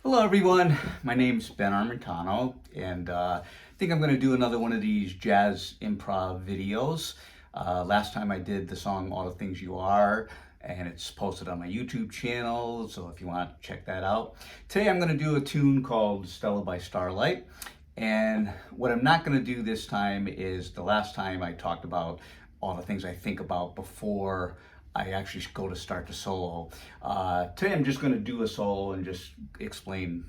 Hello everyone, my name's Ben Armentano, and I think I'm going to do another one of these jazz improv videos. Last time I did the song All the Things You Are, and it's posted on my YouTube channel, so if you want to check that out. Today I'm going to do a tune called Stella by Starlight, and what I'm not going to do this time is the last time I talked about all the things I think about before I actually go to start the solo. Today I'm just going to do a solo and just explain,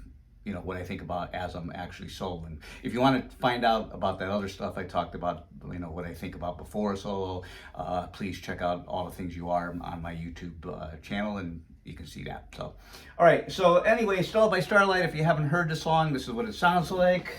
what I think about as I'm actually soloing. If you want to find out about that other stuff I talked about, what I think about before a solo, please check out All the Things You Are on my YouTube channel, and you can see that. So, all right. So anyway, Stella by Starlight. If you haven't heard the song, this is what it sounds like.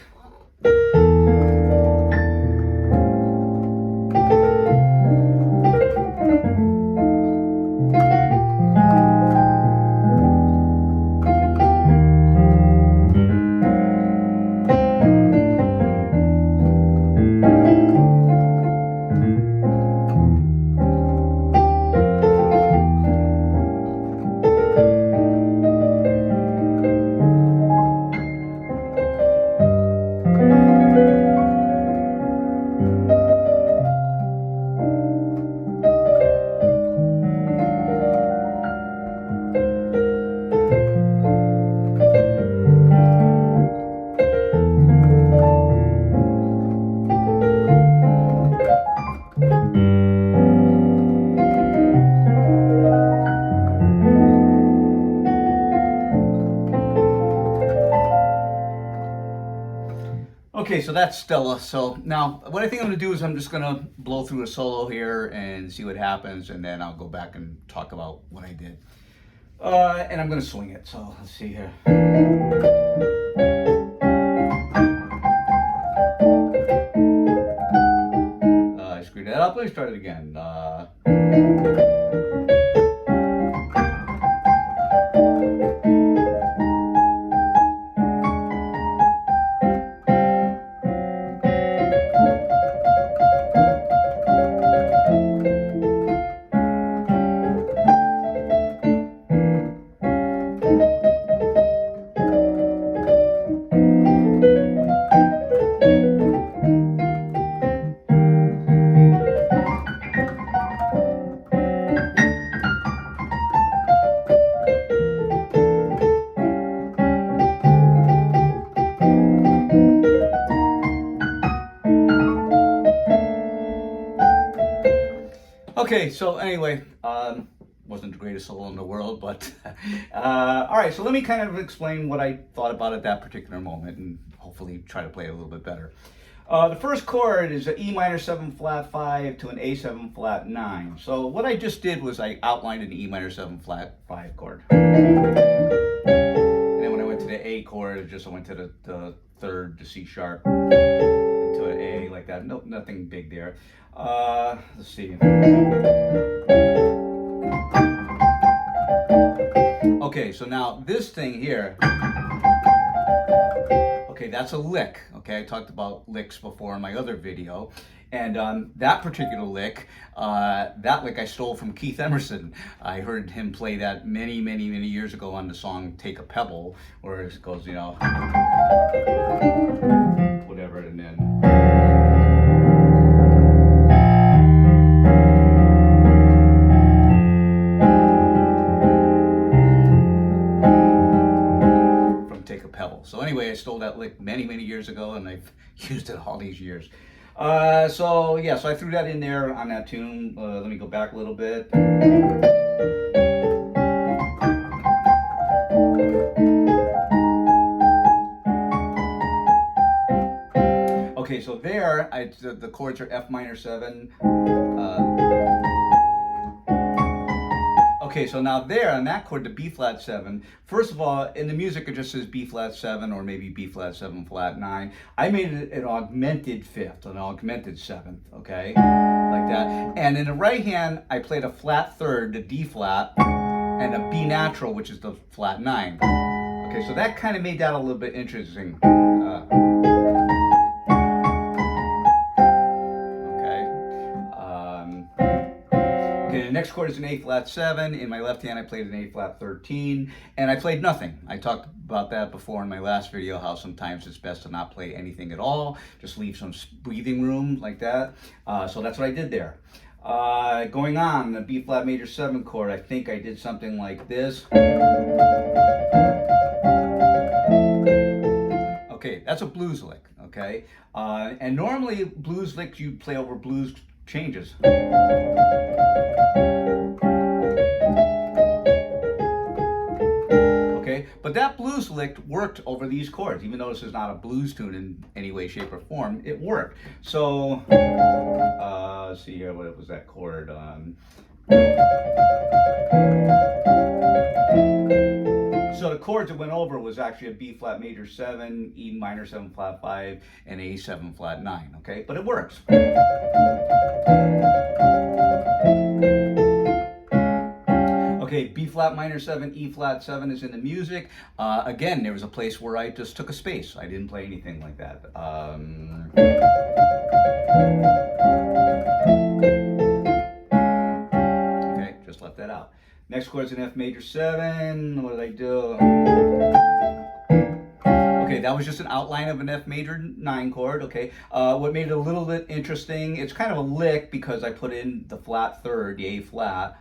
Okay, so that's Stella. So now what I think I'm going to do is I'm just going to blow through a solo here and see what happens, and then I'll go back and talk about what I did. And I'm going to swing it, so let's see here. I screwed that up. Let me start it again. Okay, so anyway, wasn't the greatest solo in the world, but all right, so let me kind of explain what I thought about at that particular moment and hopefully try to play it a little bit better. The first chord is an E minor 7 flat 5 to an A 7 flat 9. So what I just did was I outlined an E minor 7 flat 5 chord. And then when I went to the A chord, I went to the third, to C sharp, to an A like that. No, nothing big there. Let's see. Okay, so now this thing here, okay, that's a lick. Okay, I talked about licks before in my other video. And that particular lick, I stole from Keith Emerson. I heard him play that many, many, many years ago on the song Take a Pebble, where it goes, whatever, and then... So anyway, I stole that lick many, many years ago, and I've used it all these years. So I threw that in there on that tune. Let me go back a little bit. Okay, so there, the chords are F minor 7. Okay, so now there on that chord, the B flat 7, first of all, in the music it just says B flat 7 or maybe B flat 7 flat 9. I made it an augmented fifth, an augmented seventh, okay, like that. And in the right hand, I played a flat third, the D flat, and a B natural, which is the flat 9. Okay, so that kind of made that a little bit interesting. next chord is an A flat 7. In my left hand I played an A flat 13, and I played nothing. I talked about that before in my last video, how sometimes it's best to not play anything at all, just leave some breathing room like that. So that's what I did there. Going on, the B flat major 7 chord, I think I did something like this. Okay, that's a blues lick, okay? And normally blues licks you play over blues changes. Okay, but that blues lick worked over these chords, even though this is not a blues tune in any way, shape, or form, it worked. So, let's see here, what was that chord? So the chords it went over was actually a B flat major 7, E minor 7 flat 5, and A 7 flat 9, okay? But it works. Okay, B flat minor 7, E flat 7 is in the music. Again, there was a place where I just took a space. I didn't play anything like that. Okay, just left that out. Next chord is an F major 7. What did I do? Okay, that was just an outline of an F major 9 chord, okay. What made it a little bit interesting, it's kind of a lick because I put in the flat third, the A flat.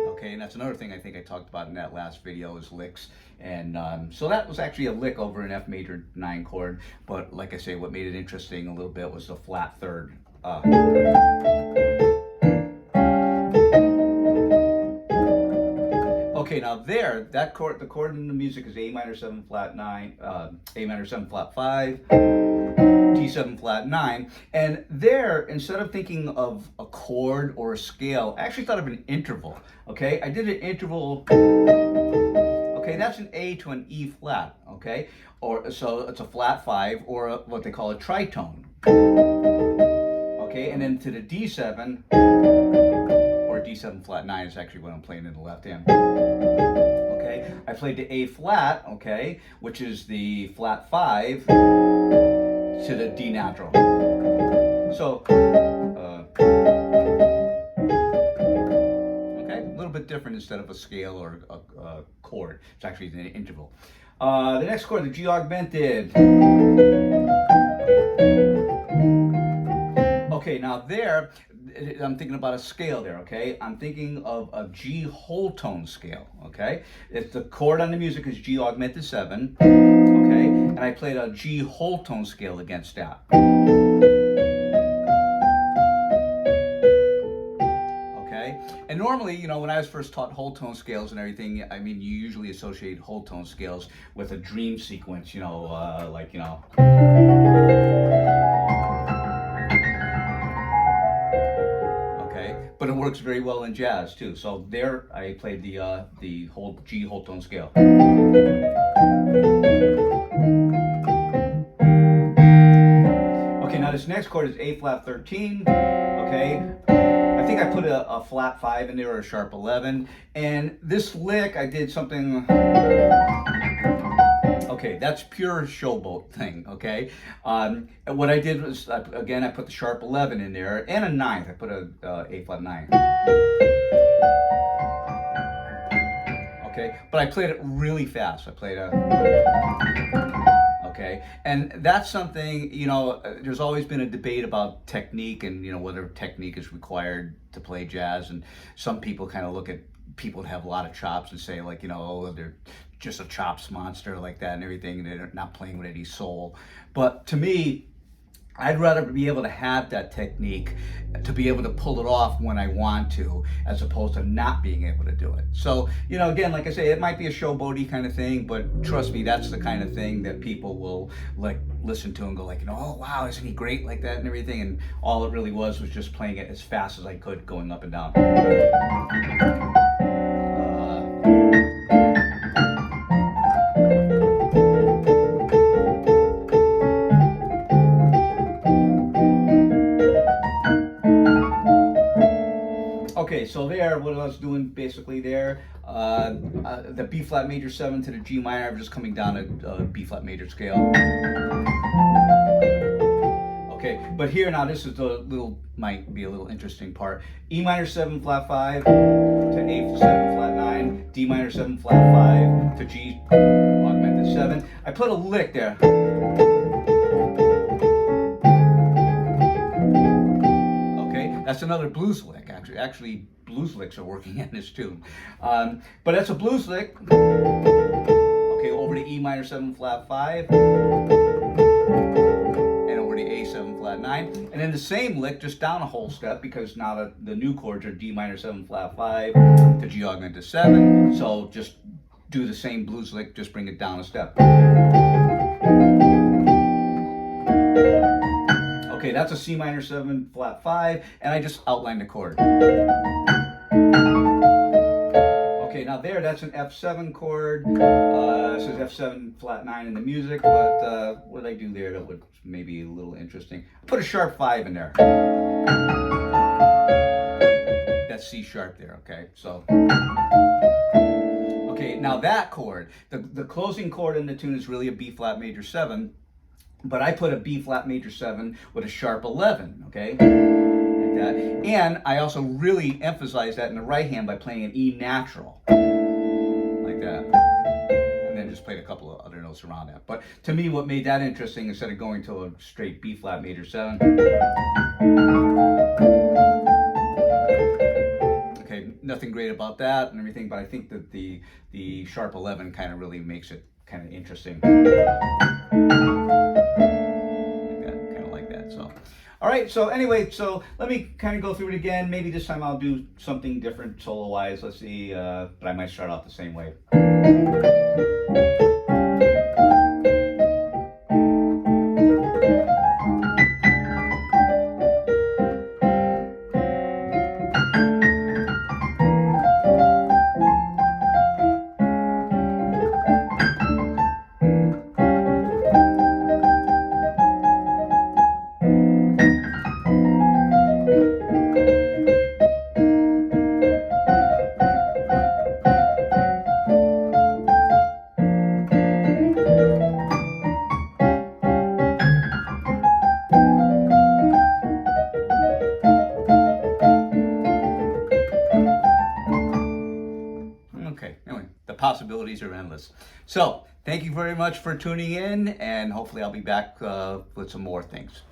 Okay, and that's another thing I think I talked about in that last video is licks. And so that was actually a lick over an F major 9 chord, but like I say, what made it interesting a little bit was the flat third. Okay, now there, that chord, the chord in the music is A minor 7 flat 9, A minor 7 flat 5, D7 flat 9, and there, instead of thinking of a chord or a scale, I actually thought of an interval, okay? I did an interval, okay, that's an A to an E flat, okay? Or, so it's a flat 5, or what they call a tritone, okay? And then to the D7, or D7 flat 9 is actually what I'm playing in the left hand. Okay, I played the A flat, okay, which is the flat 5 to the D natural. So, okay, a little bit different instead of a scale or a chord. It's actually an interval. The next chord, the G augmented. Okay, now there, I'm thinking about a scale there, okay? I'm thinking of a G whole tone scale, okay? If the chord on the music is G augmented 7, okay? And I played a G whole tone scale against that. Okay? And normally, you know, when I was first taught whole tone scales and everything, I mean, you usually associate whole tone scales with a dream sequence, you know, like, you know. But it works very well in jazz too. So there, I played the whole G whole tone scale. Okay, now this next chord is A flat 13. Okay, I think I put a flat 5 in there or a sharp 11. And this lick, I did something. Okay, that's pure showboat thing, okay? What I did was, again, I put the sharp 11 in there, and a 9th. I put a A flat 9. Okay, but I played it really fast. I played a... Okay, and that's something, you know, there's always been a debate about technique and, you know, whether technique is required to play jazz, and some people kind of look at people that have a lot of chops and say, like, you know, oh, they're just a chops monster like that and everything, and they're not playing with any soul. But to me, I'd rather be able to have that technique to be able to pull it off when I want to, as opposed to not being able to do it. So, you know, again, like I say, it might be a showboaty kind of thing, but trust me, that's the kind of thing that people will like listen to and go like, you know, oh wow, isn't he great like that and everything? And all it really was just playing it as fast as I could, going up and down. Okay, so there, what I was doing basically there, the B flat major 7 to the G minor, I'm just coming down a B flat major scale. Okay, But here now, this is the little, might be a little interesting part. E minor 7 flat 5 to A 7 flat 9, D minor 7 flat 5 to G augmented 7. I put a lick there. Okay, that's another blues lick. Actually, blues licks are working in this tune. But that's a blues lick. Okay, over to E minor 7 flat 5. A7 flat 9, and then the same lick just down a whole step, because now the new chords are D minor 7 flat 5 to G augmented 7, so just do the same blues lick, just bring it down a step. Okay, that's a C minor 7 flat 5, and I just outlined the chord. Okay, now there, that's an F7 chord. It says F7 flat 9 in the music, but what did I do there that looks maybe a little interesting? I put a sharp 5 in there. That's C sharp there, okay? So, okay, now that chord, the closing chord in the tune is really a B flat major 7, but I put a B flat major 7 with a sharp 11, okay? That. And I also really emphasize that in the right hand by playing an E natural, like that, and then just played a couple of other notes around that. But to me, what made that interesting, instead of going to a straight B flat major 7, okay, nothing great about that and everything, but I think that the sharp 11 kind of really makes it kind of interesting, like that. So. All right, so anyway, so let me kind of go through it again. Maybe this time I'll do something different solo-wise. Let's see, but I might start off the same way. Okay, anyway, the possibilities are endless. So, thank you very much for tuning in, and hopefully I'll be back with some more things.